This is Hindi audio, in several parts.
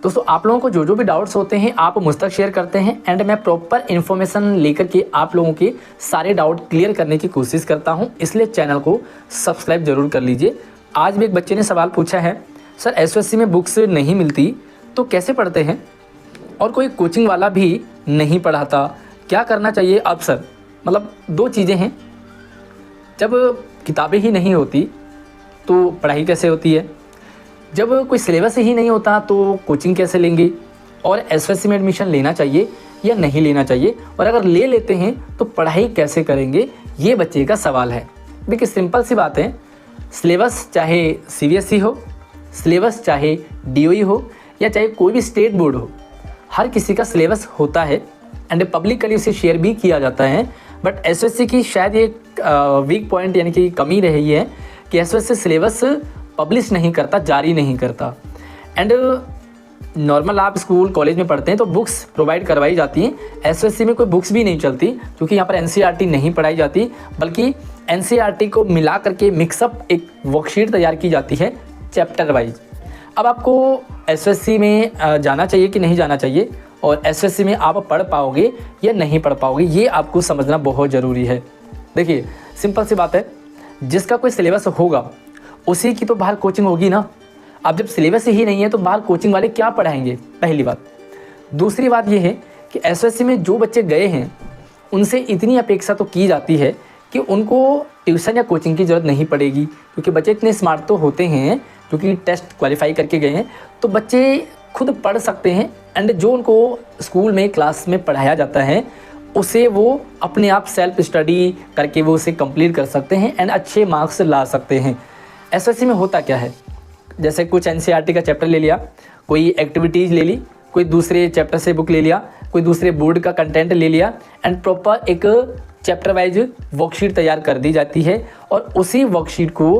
दोस्तों आप लोगों को जो जो भी डाउट्स होते हैं आप मुझ तक शेयर करते हैं एंड मैं प्रॉपर इन्फॉर्मेशन लेकर के आप लोगों के सारे डाउट क्लियर करने की कोशिश करता हूं, इसलिए चैनल को सब्सक्राइब जरूर कर लीजिए। आज भी एक बच्चे ने सवाल पूछा है, सर एसएससी में बुक्स नहीं मिलती तो कैसे पढ़ते हैं और कोई कोचिंग वाला भी नहीं पढ़ाता, क्या करना चाहिए अब सर? मतलब दो चीज़ें हैं, जब किताबें ही नहीं होती तो पढ़ाई कैसे होती है, जब कोई सिलेबस ही नहीं होता तो कोचिंग कैसे लेंगे, और एसएससी में एडमिशन लेना चाहिए या नहीं लेना चाहिए, और अगर ले लेते हैं तो पढ़ाई कैसे करेंगे, ये बच्चे का सवाल है। देखिए सिंपल सी बात है, सिलेबस चाहे सीबीएसई हो, सिलेबस चाहे डीओई हो या चाहे कोई भी स्टेट बोर्ड हो, हर किसी का सिलेबस होता है एंड पब्लिकली उसे शेयर भी किया जाता है। बट एसएससी की शायद ये वीक पॉइंट यानी कि कमी रही है कि एसएससी सिलेबस पब्लिश नहीं करता, जारी नहीं करता। एंड नॉर्मल आप स्कूल कॉलेज में पढ़ते हैं तो बुक्स प्रोवाइड करवाई जाती हैं, एसएससी में कोई बुक्स भी नहीं चलती क्योंकि यहाँ पर एनसीईआरटी नहीं पढ़ाई जाती, बल्कि एनसीईआरटी को मिला करके मिक्सअप एक वर्कशीट तैयार की जाती है चैप्टर वाइज। अब आपको एसएससी में जाना चाहिए कि नहीं जाना चाहिए और एसएससी में आप पढ़ पाओगे या नहीं पढ़ पाओगे, ये आपको समझना बहुत ज़रूरी है। देखिए सिंपल सी बात है, जिसका कोई सिलेबस होगा उसी की तो बाहर कोचिंग होगी ना। अब जब सिलेबस ही नहीं है तो बाहर कोचिंग वाले क्या पढ़ाएंगे, पहली बात। दूसरी बात ये है कि एसएससी में जो बच्चे गए हैं उनसे इतनी अपेक्षा तो की जाती है कि उनको ट्यूशन या कोचिंग की ज़रूरत नहीं पड़ेगी, क्योंकि बच्चे इतने स्मार्ट तो होते हैं क्योंकि टेस्ट क्वालिफाई करके गए हैं, तो बच्चे खुद पढ़ सकते हैं एंड जो उनको स्कूल में क्लास में पढ़ाया जाता है उसे वो अपने आप सेल्फ स्टडी करके वो उसे कंप्लीट कर सकते हैं एंड अच्छे मार्क्स ला सकते हैं। एसएससी में होता क्या है, जैसे कुछ एनसीईआरटी का चैप्टर ले लिया, कोई एक्टिविटीज़ ले ली, कोई दूसरे चैप्टर से बुक ले लिया, कोई दूसरे बोर्ड का कंटेंट ले लिया एंड प्रॉपर एक चैप्टर वाइज वर्कशीट तैयार कर दी जाती है और उसी वर्कशीट को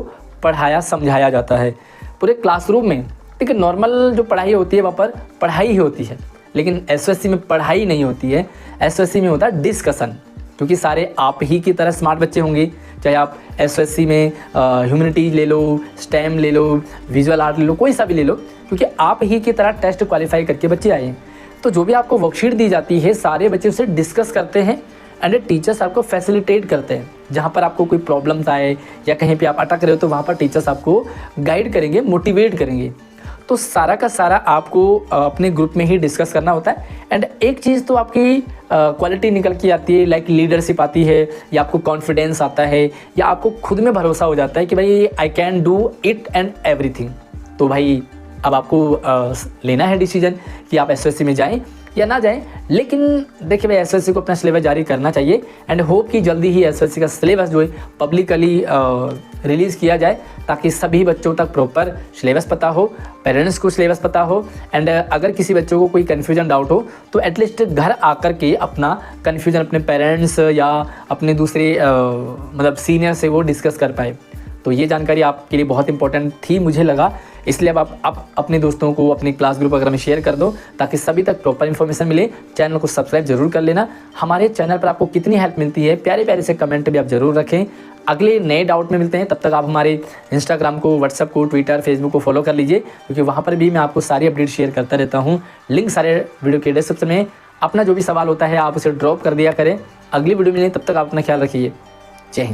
पढ़ाया समझाया जाता है पूरे क्लासरूम में। ठीक है, नॉर्मल जो पढ़ाई होती है वहाँ पर पढ़ाई ही होती है, लेकिन एसएससी में पढ़ाई नहीं होती है, एसएससी में होता है डिस्कशन, क्योंकि सारे आप ही की तरह स्मार्ट बच्चे होंगे। चाहे आप एसएससी में ह्यूमैनिटीज ले लो, स्टेम ले लो, विजुअल आर्ट ले लो, कोई सा भी ले लो, क्योंकि आप ही की तरह टेस्ट क्वालिफाई करके बच्चे आए हैं। तो जो भी आपको वर्कशीट दी जाती है सारे बच्चे उसे डिस्कस करते हैं एंड टीचर्स आपको फैसिलिटेट करते हैं। जहाँ पर आपको कोई प्रॉब्लम्स आए या कहीं पे आप अटक रहे हो तो वहाँ पर टीचर्स आपको गाइड करेंगे, मोटिवेट करेंगे। तो सारा का सारा आपको अपने ग्रुप में ही डिस्कस करना होता है एंड एक चीज़ तो आपकी क्वालिटी निकल के आती है, लाइक लीडरशिप आती है या आपको कॉन्फिडेंस आता है या आपको खुद में भरोसा हो जाता है कि भाई I can do it and everything. तो भाई अब आपको लेना है डिसीजन कि आप एसएससी में जाएं या ना जाएं। लेकिन देखिए भाई एसएससी को अपना सिलेबस जारी करना चाहिए एंड होप कि जल्दी ही एसएससी का सिलेबस जो है पब्लिकली रिलीज़ किया जाए ताकि सभी बच्चों तक प्रॉपर सिलेबस पता हो, पेरेंट्स को सिलेबस पता हो एंड अगर किसी बच्चों को कोई कन्फ्यूजन डाउट हो तो एटलीस्ट घर आकर के अपना कन्फ्यूजन अपने पेरेंट्स या अपने दूसरे मतलब सीनियर से वो डिस्कस कर पाए। तो ये जानकारी आपके लिए बहुत इंपॉर्टेंट थी मुझे लगा, इसलिए अब आप अपने दोस्तों को अपने क्लास ग्रुप वगैरह में शेयर कर दो ताकि सभी तक प्रॉपर इन्फॉर्मेशन मिले। चैनल को सब्सक्राइब जरूर कर लेना। हमारे चैनल पर आपको कितनी हेल्प मिलती है प्यारे प्यारे से कमेंट भी आप जरूर रखें। अगले नए डाउट में मिलते हैं, तब तक आप हमारे इंस्टाग्राम को, व्हाट्सएप को, ट्विटर, फेसबुक को फॉलो कर लीजिए, क्योंकि वहाँ पर भी मैं आपको सारी अपडेट शेयर करता रहता हूँ। लिंक सारे वीडियो के डिस्क्रिप्शन में। अपना जो भी सवाल होता है आप उसे ड्रॉप कर दिया करें। अगली वीडियो में मिलें, तब तक आप अपना ख्याल रखिए। जय हिंद।